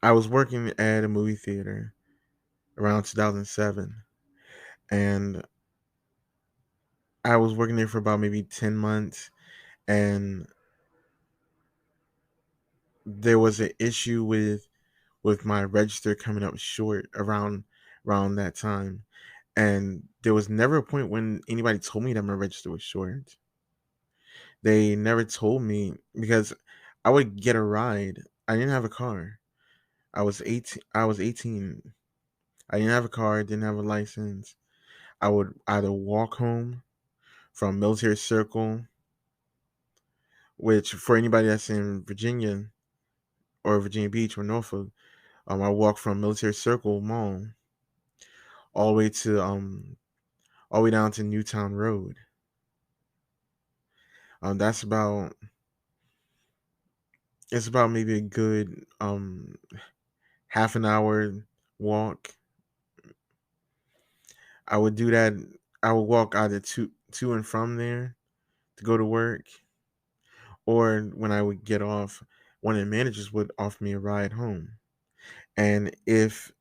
I was working at a movie theater around 2007, and I was working there for about maybe 10 months, and there was an issue with my register coming up short around that time. And there was never a point when anybody told me that my register was short. They never told me because I would get a ride. I didn't have a car. I was 18. I didn't have a car, didn't have a license. I would either walk home from Military Circle, which for anybody that's in Virginia or Virginia Beach or Norfolk, I walked from Military Circle Mall all the way to all the way down to Newtown Road. That's about it's about maybe a good half an hour walk. I would do that. I would walk either to and from there to go to work, or when I would get off, one of the managers would offer me a ride home. And if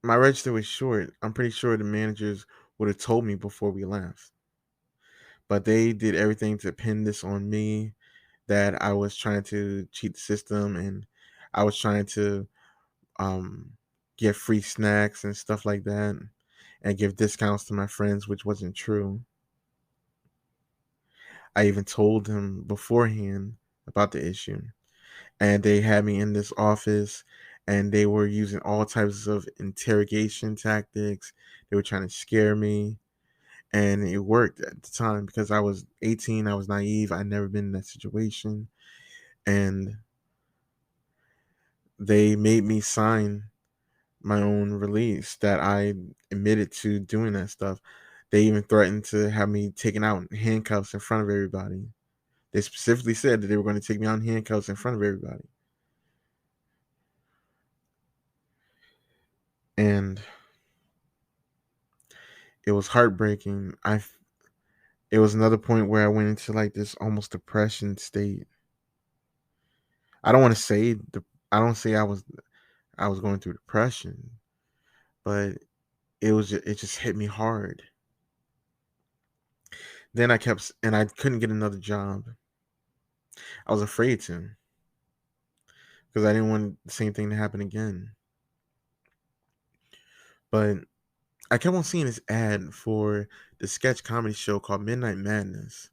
my register was short, I'm pretty sure the managers would have told me before we left. But they did everything to pin this on me that I was trying to cheat the system, and I was trying to um, get free snacks and stuff like that, and give discounts to my friends, which wasn't true. I even told them beforehand about the issue, and they had me in this office, and they were using all types of interrogation tactics. They were trying to scare me, and it worked at the time because I was 18. I was naive. I'd never been in that situation, and they made me sign my own release that I admitted to doing that stuff. They even threatened to have me taken out in handcuffs in front of everybody. They specifically said that they were going to take me out in handcuffs in front of everybody. And it was heartbreaking. It was another point where I went into like this almost depression state. I don't want to say I don't say I was going through depression, but it just hit me hard. Then I couldn't get another job. I was afraid to because I didn't want the same thing to happen again. But I kept on seeing this ad for the sketch comedy show called Midnight Madness,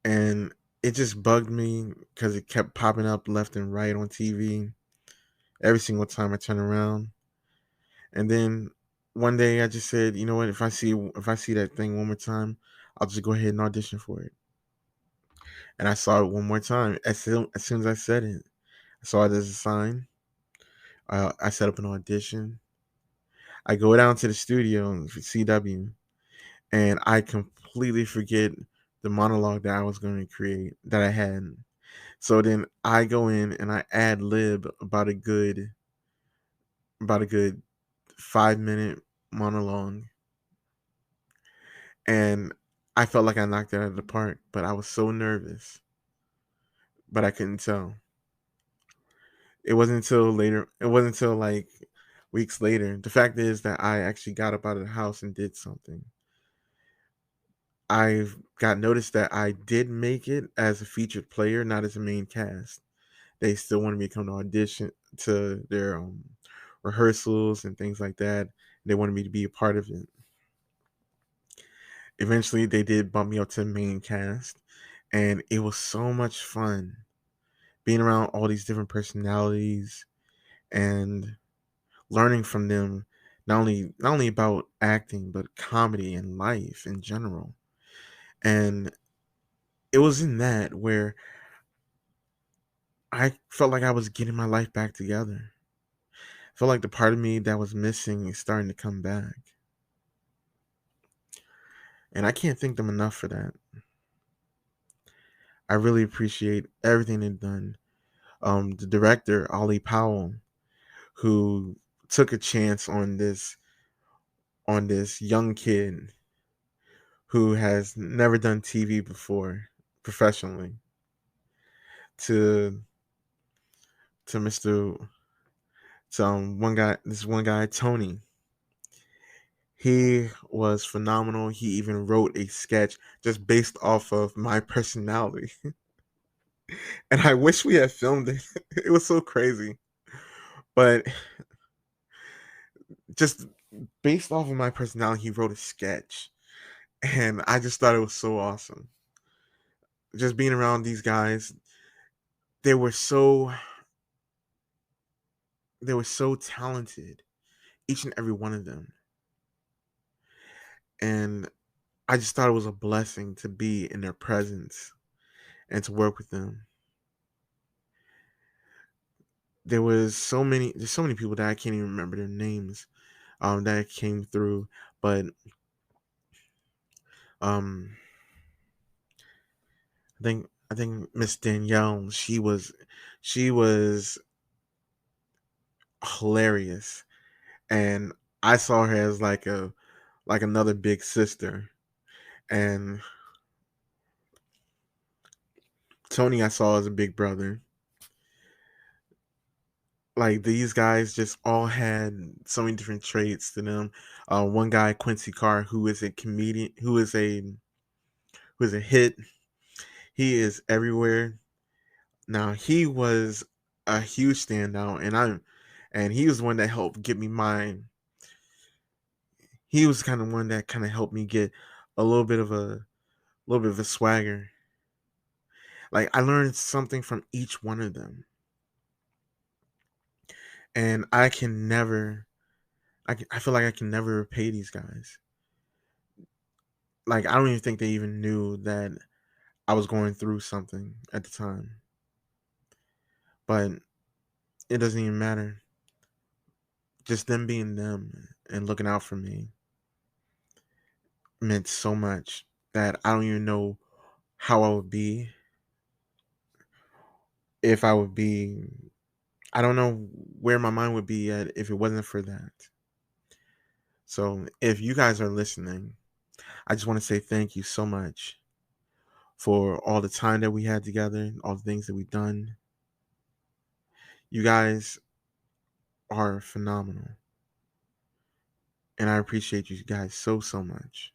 and it just bugged me because it kept popping up left and right on TV every single time I turn around. And then one day I just said, you know what? If I see that thing one more time, I'll just go ahead and audition for it. And I saw it one more time. As soon as I said it, I saw it as a sign. I set up an audition. I go down to the studio for CW, and I completely forget the monologue that I was going to create that I had. So then I go in and I ad lib about a good 5 minute monologue, and I felt like I knocked it out of the park, but I was so nervous, but I couldn't tell. It wasn't until later. It wasn't until like weeks later. The fact is that I actually got up out of the house and did something. I've got noticed that I did make it as a featured player, not as a main cast. They still wanted me to come to audition to their rehearsals and things like that. They wanted me to be a part of it. Eventually, they did bump me up to the main cast, and it was so much fun being around all these different personalities and learning from them, not only about acting but comedy and life in general. And it was in that where I felt like I was getting my life back together. I felt like the part of me that was missing is starting to come back. And I can't thank them enough for that. I really appreciate everything they've done. The director, Ollie Powell, who took a chance on this young kid who has never done TV before professionally to to Mr. to one guy, this one guy, Tony. He was phenomenal. He even wrote a sketch just based off of my personality. And I wish we had filmed it. It was so crazy. But just based off of my personality, he wrote a sketch. And I just thought it was so awesome. Just being around these guys, they were so they were so talented, each and every one of them. And I just thought it was a blessing to be in their presence and to work with them. There's so many people that I can't even remember their names, that came through. But um I think Miss Danielle, she was hilarious. And I saw her as like another big sister. And Tony I saw as a big brother. Like these guys just all had so many different traits to them. One guy, Quincy Carr, who is a comedian, who is a hit. He is everywhere. Now he was a huge standout, and he was one that helped get me mine. He was kind of one that kind of helped me get a little bit of a swagger. Like I learned something from each one of them, and I feel like I can never repay these guys. Like I don't even think they even knew that I was going through something at the time. But it doesn't even matter. Just them being them and looking out for me meant so much that I don't even know how I would be if I would be I don't know where my mind would be at if it wasn't for that. So, if you guys are listening, I just want to say thank you so much for all the time that we had together, all the things that we've done. You guys are phenomenal. And I appreciate you guys so, so much.